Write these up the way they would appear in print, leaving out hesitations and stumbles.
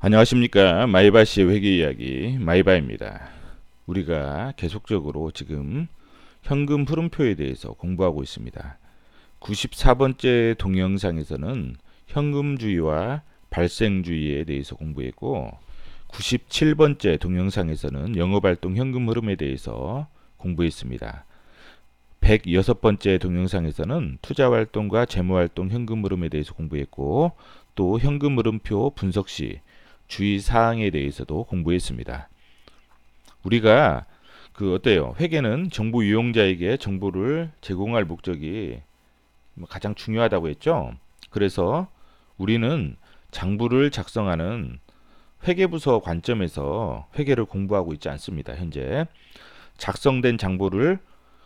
안녕하십니까. 마이바시의 회계 이야기 마이바입니다. 우리가 계속적으로 지금 현금 흐름표에 대해서 공부하고 있습니다. 94번째 동영상에서는 현금주의와 발생주의에 대해서 공부했고, 97번째 동영상에서는 영업활동 현금 흐름에 대해서 공부했습니다. 106번째 동영상에서는 투자활동과 재무활동 현금 흐름에 대해서 공부했고, 또 현금 흐름표 분석 시 주의사항에 대해서도 공부했습니다. 우리가 어때요? 회계는 정보 이용자에게 정보를 제공할 목적이 가장 중요하다고 했죠. 그래서 우리는 장부를 작성하는 회계부서 관점에서 회계를 공부하고 있지 않습니다. 현재 작성된 장부를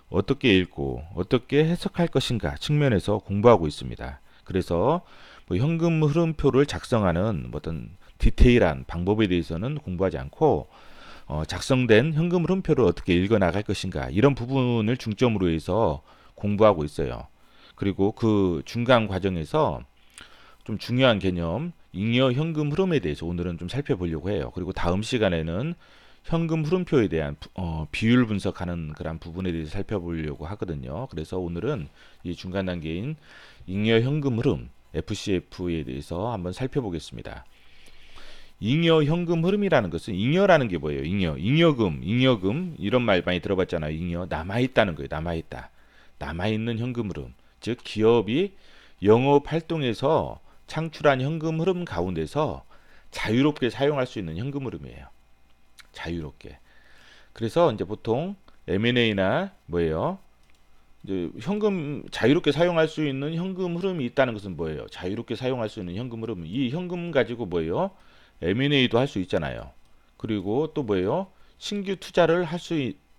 어떻게 읽고 어떻게 해석할 것인가 측면에서 공부하고 있습니다. 그래서 현금 흐름표를 작성하는 어떤 디테일한 방법에 대해서는 공부하지 않고, 작성된 현금 흐름표를 어떻게 읽어 나갈 것인가, 이런 부분을 중점으로 해서 공부하고 있어요. 그리고 그 중간 과정에서 좀 중요한 개념 잉여 현금 흐름에 대해서 오늘은 좀 살펴보려고 해요. 그리고 다음 시간에는 현금 흐름표에 대한 비율 분석하는 그런 부분에 대해서 살펴보려고 하거든요. 그래서 오늘은 이 중간 단계인 잉여 현금 흐름 FCF에 대해서 한번 살펴보겠습니다. 잉여 현금 흐름이라는 것은, 잉여라는 게 뭐예요? 잉여금 이런 말 많이 들어봤잖아요. 잉여, 남아있다는 거예요. 남아있다. 남아있는 현금 흐름. 즉 기업이 영업 활동에서 창출한 현금 흐름 가운데서 자유롭게 사용할 수 있는 현금 흐름이에요. 자유롭게. 그래서 이제 보통 M&A나 뭐예요? 이제 현금 자유롭게 사용할 수 있는 현금 흐름이 있다는 것은 뭐예요? 자유롭게 사용할 수 있는 현금 흐름. 이 현금 가지고 뭐예요? M&A도 할 수 있잖아요. 그리고 또 뭐예요? 신규 투자를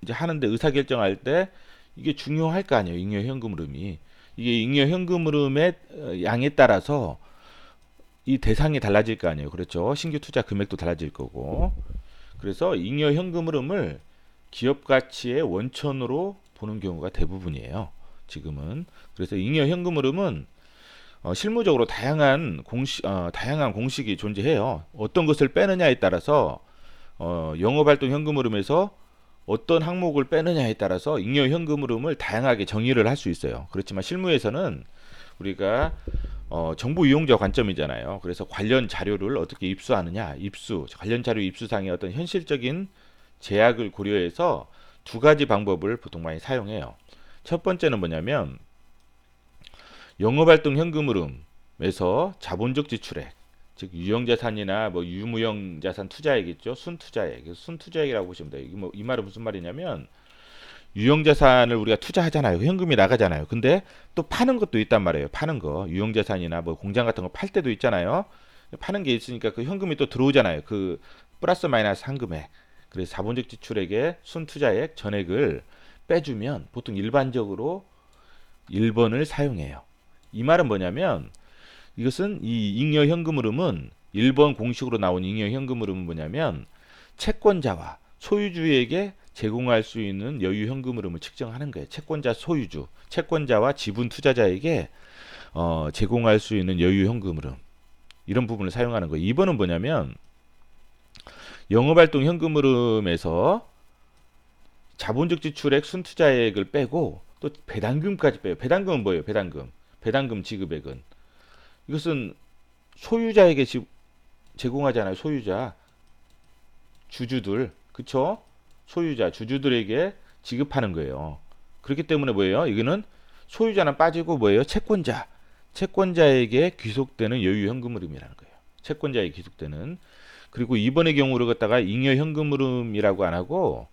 이제 하는데 의사결정할 때 이게 중요할 거 아니에요. 잉여 현금 흐름이. 이게 잉여 현금 흐름의 양에 따라서 이 대상이 달라질 거 아니에요. 그렇죠? 신규 투자 금액도 달라질 거고. 그래서 잉여 현금 흐름을 기업 가치의 원천으로 보는 경우가 대부분이에요. 지금은. 그래서 잉여 현금 흐름은 실무적으로 다양한 공식이 존재해요. 어떤 것을 빼느냐에 따라서 영업활동 현금 흐름에서 어떤 항목을 빼느냐에 따라서 잉여 현금 흐름을 다양하게 정의를 할 수 있어요. 그렇지만 실무에서는 우리가 정보 이용자 관점이잖아요. 그래서 관련 자료를 어떻게 입수하느냐, 관련 자료 입수상의 어떤 현실적인 제약을 고려해서 두 가지 방법을 보통 많이 사용해요. 첫 번째는 뭐냐면 영업활동 현금 흐름에서 자본적 지출액, 즉 유형자산이나 뭐 유무형자산 투자액이죠. 순투자액, 순투자액이라고 보시면 돼요. 이 말은 무슨 말이냐면 유형자산을 우리가 투자하잖아요. 현금이 나가잖아요. 근데 또 파는 것도 있단 말이에요. 파는 거, 유형자산이나 뭐 공장 같은 거 팔 때도 있잖아요. 파는 게 있으니까 그 현금이 또 들어오잖아요. 그 플러스 마이너스 한 금액. 그래서 자본적 지출액의 순투자액 전액을 빼주면 보통 일반적으로 1번을 사용해요. 이 말은 뭐냐면 이것은 이 잉여 현금 흐름은 1번 공식으로 나온 잉여 현금 흐름은 뭐냐면 채권자와 소유주에게 제공할 수 있는 여유 현금 흐름을 측정하는 거예요. 채권자와 지분 투자자에게 제공할 수 있는 여유 현금 흐름, 이런 부분을 사용하는 거예요. 2번은 뭐냐면 영업활동 현금 흐름에서 자본적 지출액 순투자액을 빼고 또 배당금까지 빼요. 배당금은 뭐예요? 배당금 지급액은 이것은 소유자에게 제공하잖아요. 주주들, 그쵸? 주주들에게 지급하는 거예요. 그렇기 때문에 뭐예요? 이거는 소유자는 빠지고 뭐예요? 채권자에게 귀속되는 여유 현금 흐름이라는 거예요. 채권자에게 귀속되는. 그리고 이번의 경우를 갖다가 잉여 현금 흐름이라고 안 하고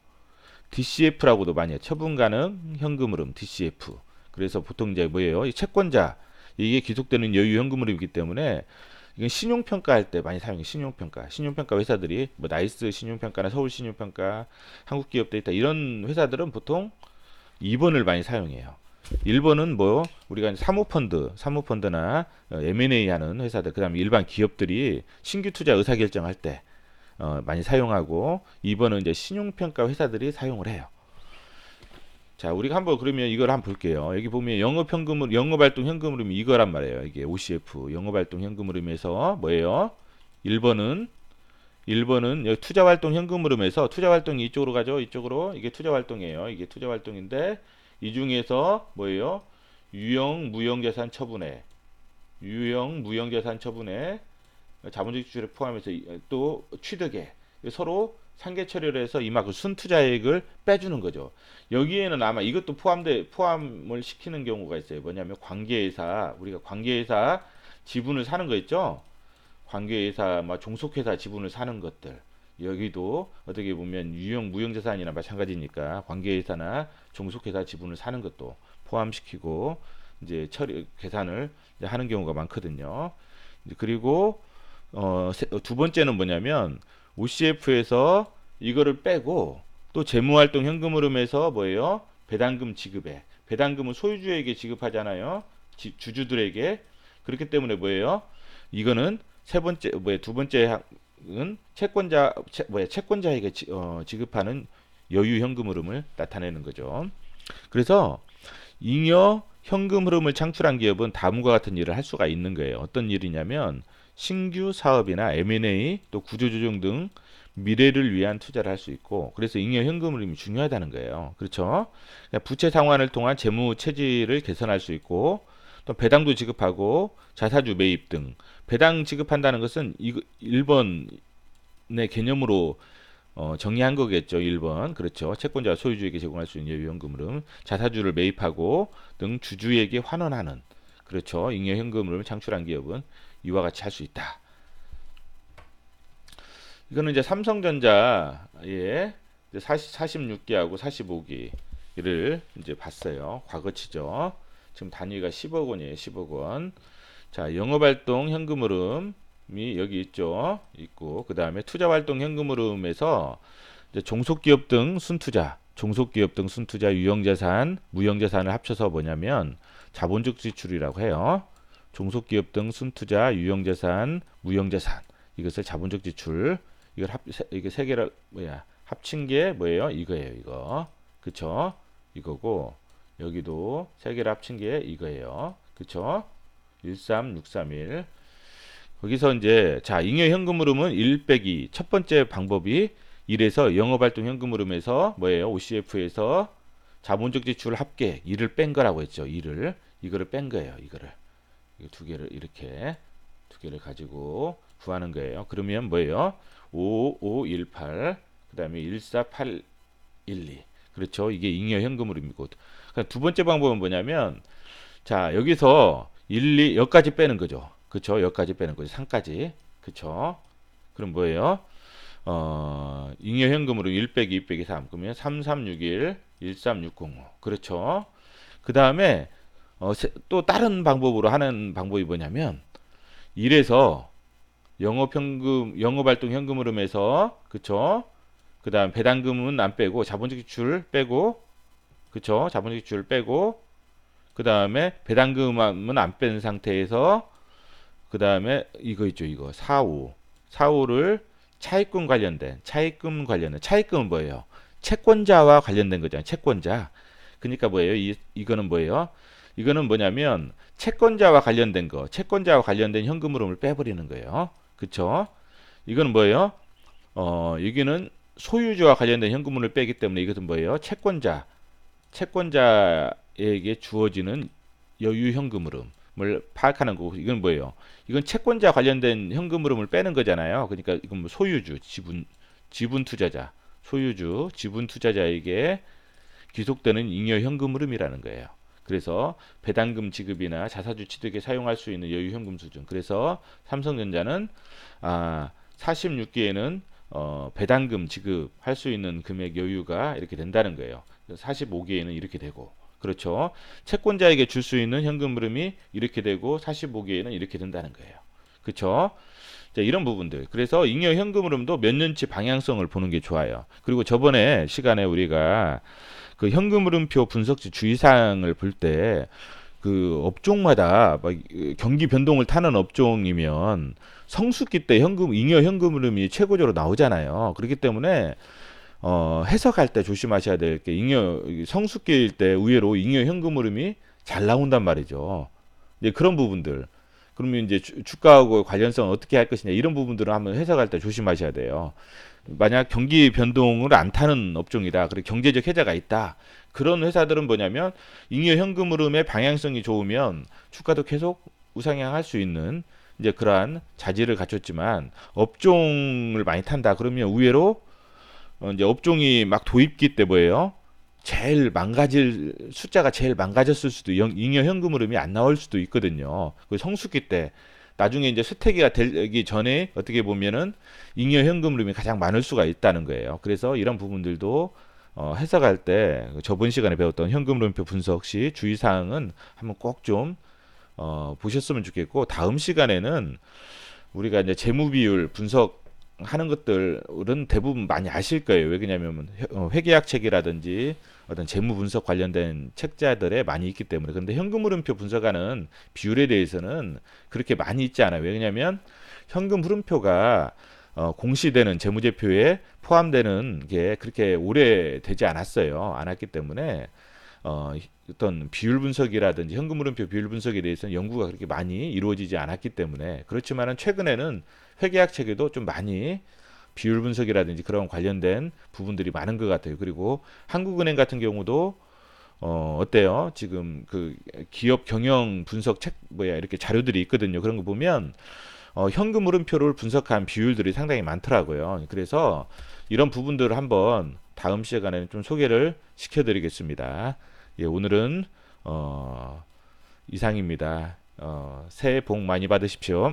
DCF라고도 많이 해요. 처분 가능 현금 흐름, DCF. 그래서 보통 이제 뭐예요? 이 채권자, 이게 귀속되는 여유 현금 흐름이기 때문에 이건 신용평가할 때 많이 사용해요. 신용평가 회사들이 뭐 나이스 신용평가나 서울 신용평가, 한국기업데이터 이런 회사들은 보통 2번을 많이 사용해요. 1번은 뭐 우리가 사모펀드나 M&A 하는 회사들, 그다음에 일반 기업들이 신규 투자 의사결정할 때 많이 사용하고, 2번은 이제 신용평가 회사들이 사용을 해요. 자, 우리가 한번 그러면 이걸 한번 볼게요. 여기 보면 영업활동 현금 흐름이 이거란 말이에요. 이게 OCF 영업활동 현금 흐름에서 뭐예요? 1번은 1번은 여기 투자활동 현금 흐름에서 투자활동이 이쪽으로 가죠. 이쪽으로. 이게 투자활동이에요. 이게 투자활동인데 이 중에서 뭐예요? 유형 무형자산 처분에 유형 무형자산 처분에 자본주의 지출에 포함해서 또 취득에 서로 상계 처리를 해서 이만큼 순투자액을 빼주는 거죠. 여기에는 아마 이것도 포함을 시키는 경우가 있어요. 뭐냐면 관계회사 우리가 관계회사 지분을 사는 거 있죠. 관계회사, 종속회사 지분을 사는 것들 여기도 어떻게 보면 유형 무형자산이나 마찬가지니까 관계회사나 종속회사 지분을 사는 것도 포함시키고 이제 처리 계산을 이제 하는 경우가 많거든요. 그리고 두 번째는 뭐냐면 OCF에서 이거를 빼고 또 재무활동 현금 흐름에서 뭐예요? 배당금 지급에 배당금은 소유주에게 지급하잖아요. 주주들에게. 그렇기 때문에 뭐예요? 이거는 두 번째는 채권자에게 지급하는 여유 현금 흐름을 나타내는 거죠. 그래서 잉여 현금 흐름을 창출한 기업은 다음과 같은 일을 할 수가 있는 거예요. 어떤 일이냐면 신규 사업이나 M&A 또 구조조정 등 미래를 위한 투자를 할 수 있고 그래서 잉여 현금 흐름이 중요하다는 거예요. 그렇죠? 부채 상환을 통한 재무 체질을 개선할 수 있고 또 배당도 지급하고 자사주 매입 등 배당 지급한다는 것은 1번의 개념으로 정의한 거겠죠. 1번. 그렇죠. 채권자 소유주에게 제공할 수 있는 여유현금 흐름, 자사주를 매입하고 등 주주에게 환원하는 그렇죠. 잉여 현금 흐름을 창출한 기업은 이와 같이 할 수 있다. 이거는 이제 삼성전자의 46기하고 45기를 이제 봤어요. 과거치죠. 지금 단위가 10억 원이에요. 10억 원. 자, 영업활동 현금 흐름이 여기 있고 그 다음에 투자활동 현금 흐름에서 이제 종속기업 등 순투자, 유형자산, 무형자산을 합쳐서 뭐냐면 자본적 지출이라고 해요. 종속기업 등 순투자, 유형자산, 무형자산 이것을 자본적 지출 이게 세 개를 합친 게 뭐예요? 이거예요. 이거. 그쵸? 이거고 여기도 세 개를 합친 게 이거예요. 그쵸? 13631 거기서 이제 자 잉여 현금 흐름은 1 빼기 첫 번째 방법이 1에서 영업활동 현금 흐름에서 뭐예요? OCF에서 자본적 지출 합계 1을 뺀 거라고 했죠. 이거를 뺀 거예요. 이거를 두 개를 이렇게 두 개를 가지고 구하는 거예요. 그러면 뭐예요? 5518 그 다음에 14812 그렇죠. 이게 잉여 현금 흐름이고 그러니까 두 번째 방법은 뭐냐면 자 여기서 1, 2 여기까지 빼는 거죠. 그쵸? 여기까지 빼는 거죠. 3까지 그쵸? 그럼 뭐예요? 잉여 현금 흐름 1 빼기 2 빼기 3 그러면 3361 13605 그렇죠. 그 다음에 또 다른 방법으로 하는 방법이 뭐냐면 1에서 영업활동 현금 흐름에서 그쵸? 그 다음 배당금은 안 빼고 자본적 지출 빼고 그쵸? 자본적 지출 빼고 그 다음에 배당금은 안 뺀 상태에서 그 다음에 이거 있죠. 이거 45를 차입금 관련된 차입금은 뭐예요? 채권자와 관련된 거잖아요. 채권자. 그러니까 뭐예요? 이거는 뭐예요? 이거는 뭐냐면 채권자와 관련된 현금 흐름을 빼버리는 거예요. 그쵸? 이거는 뭐예요? 여기는 소유주와 관련된 현금 흐름을 빼기 때문에 이것은 뭐예요? 채권자에게 주어지는 여유 현금 흐름을 파악하는 거고 이건 뭐예요? 이건 채권자 관련된 현금 흐름을 빼는 거잖아요. 그러니까 이건 뭐 소유주, 지분 투자자, 소유주, 지분 투자자에게 귀속되는 잉여 현금 흐름이라는 거예요. 그래서 배당금 지급이나 자사주 취득에 사용할 수 있는 여유 현금 수준. 그래서 삼성전자는 46기에는 배당금 지급할 수 있는 금액 여유가 이렇게 된다는 거예요. 45기에는 이렇게 되고 그렇죠. 채권자에게 줄 수 있는 현금 흐름이 이렇게 되고 45기에는 이렇게 된다는 거예요. 그렇죠. 자, 이런 부분들. 그래서 잉여 현금 흐름도 몇 년치 방향성을 보는 게 좋아요. 그리고 저번에 시간에 우리가 그 현금 흐름표 분석지 주의사항을 볼 때 그 업종마다 막 경기 변동을 타는 업종이면 성수기 때 잉여 현금 흐름이 최고적으로 나오잖아요. 그렇기 때문에 해석할 때 조심하셔야 될 게 성수기일 때 의외로 잉여 현금 흐름이 잘 나온단 말이죠. 네, 그런 부분들. 그러면 이제 주가하고 관련성을 어떻게 할 것이냐 이런 부분들을 한번 해석할 때 조심하셔야 돼요. 만약 경기 변동을 안 타는 업종이다. 그리고 경제적 해자가 있다. 그런 회사들은 뭐냐면 잉여 현금 흐름의 방향성이 좋으면 주가도 계속 우상향할 수 있는 이제 그러한 자질을 갖췄지만 업종을 많이 탄다. 그러면 의외로 이제 업종이 막 도입기 때 뭐예요? 제일 망가질 숫자가 제일 망가졌을 수도 잉여 현금 흐름이 안 나올 수도 있거든요. 그 성수기 때 나중에 이제 쇠퇴기가 되기 전에 어떻게 보면은 잉여 현금 흐름이 가장 많을 수가 있다는 거예요. 그래서 이런 부분들도 해석할 때 저번 시간에 배웠던 현금 흐름표 분석 시 주의사항은 한번 꼭 좀 보셨으면 좋겠고 다음 시간에는 우리가 이제 재무 비율 분석하는 것들은 대부분 많이 아실 거예요. 왜 그러냐면 회계학 책이라든지 어떤 재무 분석 관련된 책자들에 많이 있기 때문에. 그런데 현금 흐름표 분석하는 비율에 대해서는 그렇게 많이 있지 않아요. 왜 그러냐면 현금 흐름표가 공시되는 재무제표에 포함되는 게 그렇게 오래 되지 않았어요. 않았기 때문에 어떤 비율 분석이라든지 현금 흐름표 비율 분석에 대해서는 연구가 그렇게 많이 이루어지지 않았기 때문에 그렇지만은 최근에는 회계학 책에도 좀 많이 비율 분석이라든지 그런 관련된 부분들이 많은 것 같아요. 그리고 한국은행 같은 경우도 어때요? 지금 그 기업 경영 분석 책 뭐야 이렇게 자료들이 있거든요. 그런 거 보면 현금 흐름표를 분석한 비율들이 상당히 많더라고요. 그래서 이런 부분들을 한번 다음 시간에는 좀 소개를 시켜드리겠습니다. 예, 오늘은 이상입니다. 새해 복 많이 받으십시오.